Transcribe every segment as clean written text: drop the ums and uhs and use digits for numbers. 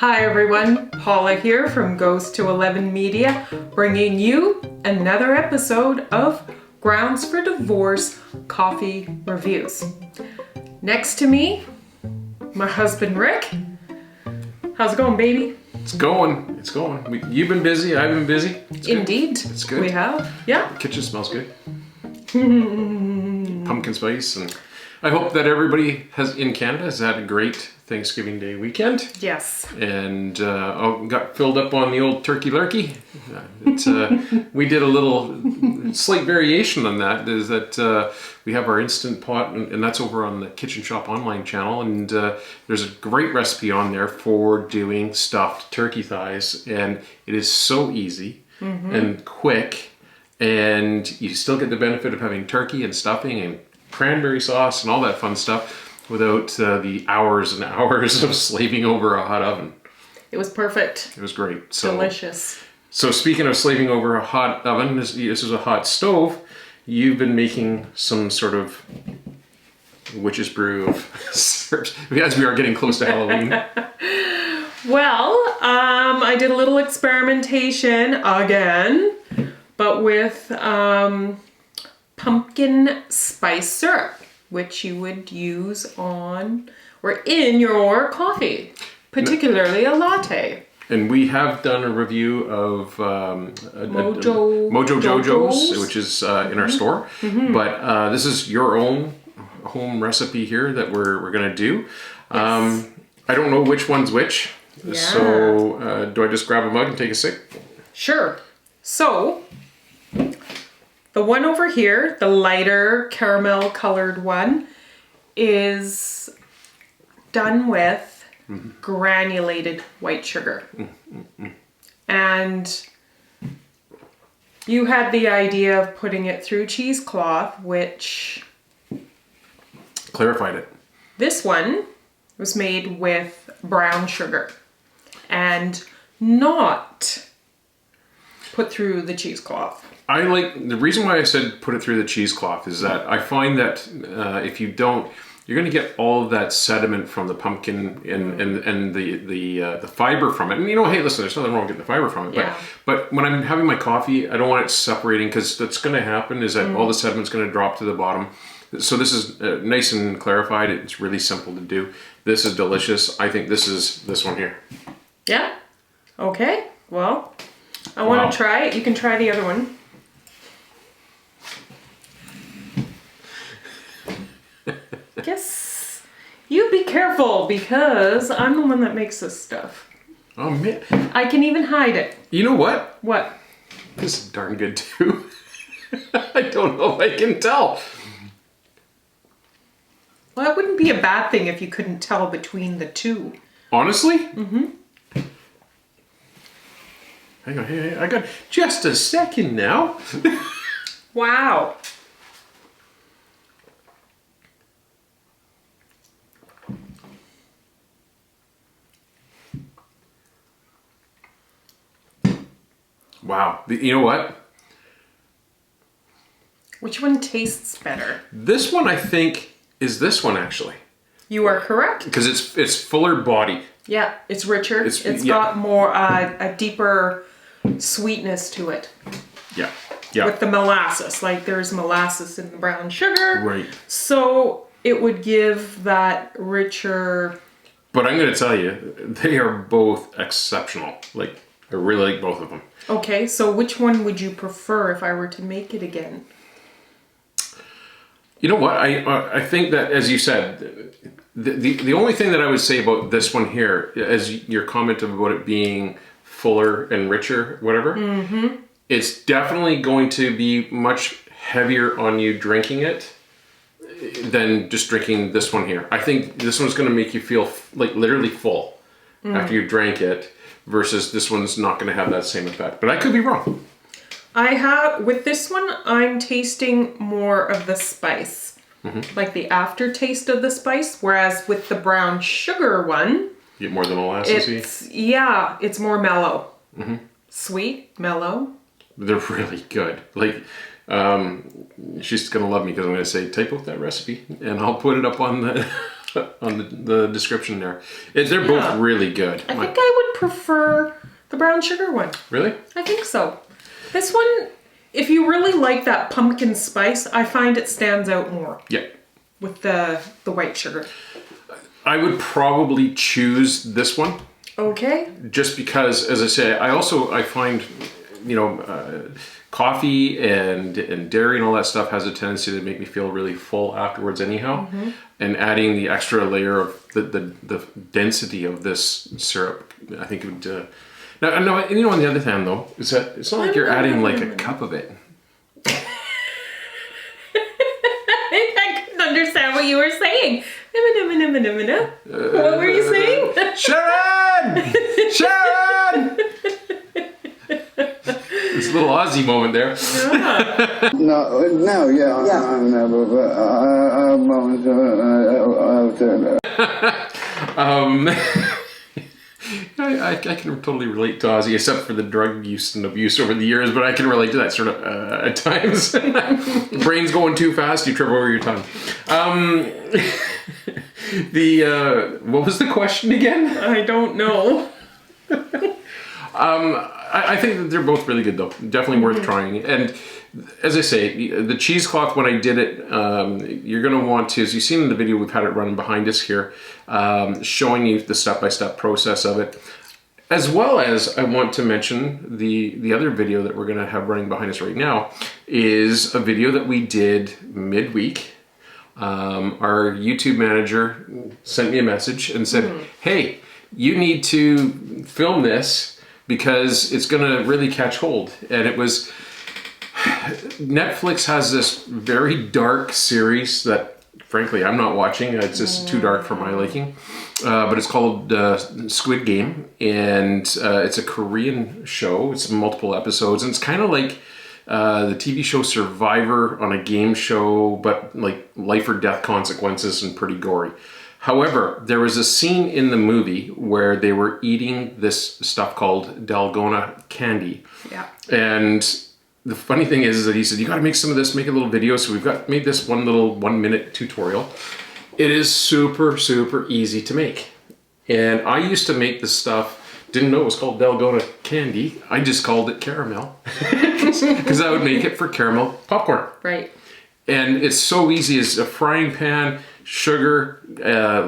Hi everyone, Paula here from Goes to 11 Media, bringing you another episode of Grounds for Divorce Coffee Reviews. Next to me, my husband Rick. How's it going, baby? It's going. You've been busy, I've been busy. Indeed. It's good. We have, yeah. The kitchen smells good. Pumpkin spice, and I hope that everybody in Canada has had a great Thanksgiving Day weekend. Yes. And got filled up on the old turkey lurkey. We did a little slight variation on that. Is that we have our Instant Pot, and that's over on the Kitchen Shop online channel. And there's a great recipe on there for doing stuffed turkey thighs, and it is so easy and quick, and you still get the benefit of having turkey and stuffing and cranberry sauce and all that fun stuff without the hours and hours of slaving over a hot oven. It was perfect. It was great. So, delicious. So speaking of slaving over a hot oven, this is a hot stove. You've been making some sort of witch's brew of as we are getting close to Halloween. Well, I did a little experimentation again, but with pumpkin spice syrup, which you would use on or in your coffee, particularly a latte. And we have done a review of Mojo Jojo's, which is in our store. But this is your own home recipe here that we're going to do. Yes. I don't know which one's which. Yeah. So do I just grab a mug and take a sip? Sure. So the one over here, the lighter caramel colored one, is done with granulated white sugar. And you had the idea of putting it through cheesecloth, which clarified it. This one was made with brown sugar and not put through the cheesecloth. I like, the reason why I said put it through the cheesecloth is that I find that if you don't, you're going to get all of that sediment from the pumpkin and the fiber from it. And you know, hey, listen, there's nothing wrong with getting the fiber from it. Yeah. But when I'm having my coffee, I don't want it separating, because what's going to happen is that all the sediment's going to drop to the bottom. So this is nice and clarified. It's really simple to do. This is delicious. I think this is this one here. Yeah. Okay. Well, I want to try it. You can try the other one. Guess you be careful, because I'm the one that makes this stuff. Oh man. I can even hide it. You know what? What? This is darn good too. I don't know if I can tell. Well, it wouldn't be a bad thing if you couldn't tell between the two. Honestly? Hang on, hey, I got just a second now. Wow. Wow. You know what? Which one tastes better? This one, I think, is this one actually. You are correct. Because it's fuller body. Yeah, it's richer. It's got more, a deeper sweetness to it. Yeah, yeah. With the molasses. Like, there's molasses in the brown sugar. Right. So it would give that richer... But I'm going to tell you, they are both exceptional. Like, I really like both of them. Okay, so which one would you prefer if I were to make it again? You know what? I think that, as you said, the only thing that I would say about this one here, as your comment about it being fuller and richer, whatever, it's definitely going to be much heavier on you drinking it than just drinking this one here. I think this one's going to make you feel like literally full after you drank it, versus this one's not going to have that same effect. But I could be wrong. With this one, I'm tasting more of the spice, like the aftertaste of the spice, whereas with the brown sugar one, you get more than molasses-y? It's more mellow. Sweet, mellow. They're really good. Like, she's going to love me because I'm going to say, type out that recipe and I'll put it up on the on the description there. They're both really good. I think I would prefer the brown sugar one. Really? I think so. This one, if you really like that pumpkin spice, I find it stands out more. Yeah. With the white sugar. I would probably choose this one. Okay. Just because, as I say, I find, coffee and dairy and all that stuff has a tendency to make me feel really full afterwards anyhow. And adding the extra layer of the density of this syrup, I think it would... Now, on the other hand though, is that it's not like you're adding like a cup of it. I couldn't understand what you were saying. What were you saying? Sharon! Sharon! This little Aussie moment there. Yeah. I can totally relate to Aussie, except for the drug use and abuse over the years, but I can relate to that sort of at times. Brain's going too fast, you trip over your tongue. What was the question again? I don't know. I think that they're both really good though. Definitely worth trying. And as I say, the cheesecloth, when I did it, you're going to want to, as you've seen in the video, we've had it running behind us here, showing you the step-by-step process of it. As well as I want to mention the other video that we're going to have running behind us right now is a video that we did midweek. Our YouTube manager sent me a message and said, hey, you need to film this because it's going to really catch hold. And it was, Netflix has this very dark series that frankly I'm not watching. It's just too dark for my liking. But it's called Squid Game, and it's a Korean show. It's multiple episodes, and it's kind of like the TV show Survivor on a game show, but like life or death consequences and pretty gory. However, there was a scene in the movie where they were eating this stuff called Dalgona candy. Yeah. And the funny thing is that he said, you got to make some of this, make a little video. So we've made this one little 1-minute tutorial. It is super, super easy to make. And I used to make this stuff, didn't know it was called Dalgona candy. I just called it caramel because I would make it for caramel popcorn. Right. And it's so easy as a frying pan, sugar,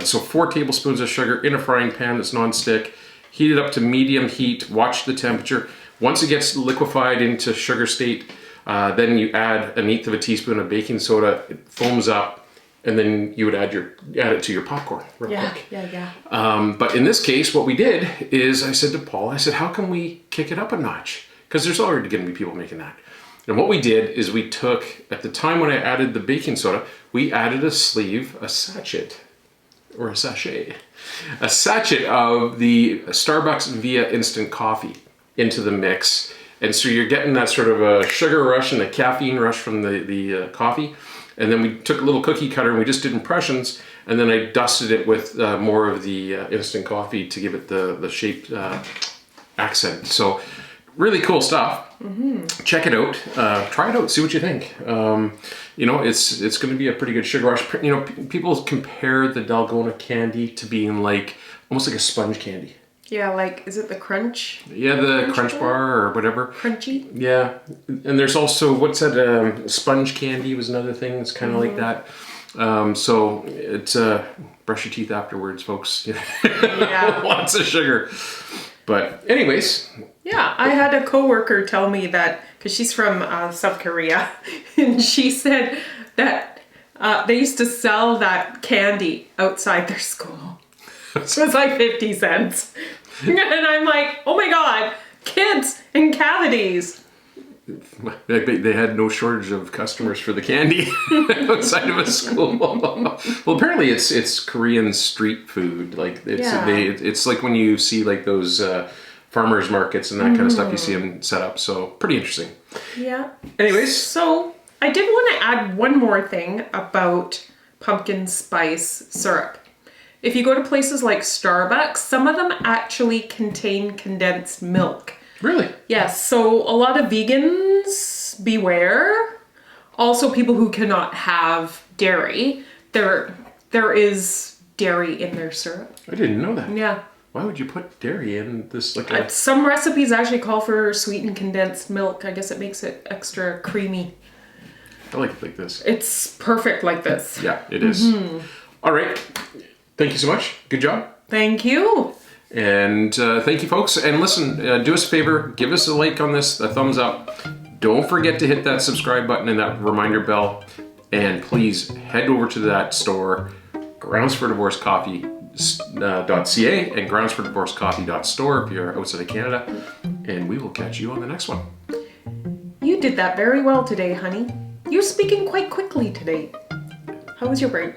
so 4 tablespoons of sugar in a frying pan that's non-stick, heat it up to medium heat, watch the temperature. Once it gets liquefied into sugar state, then you add 1/8 teaspoon of baking soda, it foams up, and then you would add it to your popcorn real quick. Yeah. But in this case, what we did is I said to Paul, how can we kick it up a notch? Because there's already going to be people making that. And what we did is we took, at the time when I added the baking soda, we added a sachet of the Starbucks Via instant coffee into the mix. And so you're getting that sort of a sugar rush and a caffeine rush from the coffee. And then we took a little cookie cutter and we just did impressions. And then I dusted it with more of the instant coffee to give it the shaped accent. So really cool stuff. Check it out. Try it out. See what you think. It's going to be a pretty good sugar rush. People compare the Dalgona candy to being like almost like a sponge candy. Yeah, like, is it the crunch? Yeah, the crunch bar or whatever. Crunchy? Yeah. And there's also, what's that? Sponge candy was another thing that's kind of like that. So it's brush your teeth afterwards, folks. Yeah. Lots of sugar. But anyways. Yeah, I had a coworker tell me that, because she's from South Korea, and she said that they used to sell that candy outside their school. So it was like 50 cents. And I'm like, oh my God, kids and cavities. They had no shortage of customers for the candy outside of a school. Well, apparently it's Korean street food. Like it's like when you see like those farmers markets and that kind of stuff. You see them set up. So pretty interesting. Yeah. Anyways, so I did want to add one more thing about pumpkin spice syrup. If you go to places like Starbucks, some of them actually contain condensed milk. Really? Yes, so a lot of vegans, beware. Also people who cannot have dairy. There is dairy in their syrup. I didn't know that. Yeah. Why would you put dairy in this? Like a... Some recipes actually call for sweetened condensed milk. I guess it makes it extra creamy. I like it like this. It's perfect like this. Yeah, it is. All right. Thank you so much. Good job. Thank you. And thank you, folks. And listen, do us a favor. Give us a like on this, a thumbs up. Don't forget to hit that subscribe button and that reminder bell. And please head over to that store, groundsfordivorcecoffee.ca and groundsfordivorcecoffee.store if you're outside of Canada. And we will catch you on the next one. You did that very well today, honey. You're speaking quite quickly today. How was your break?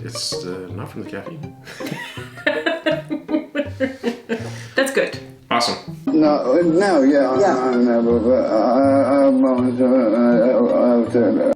It's not from the caffeine. That's good. Awesome. No, yeah. I never.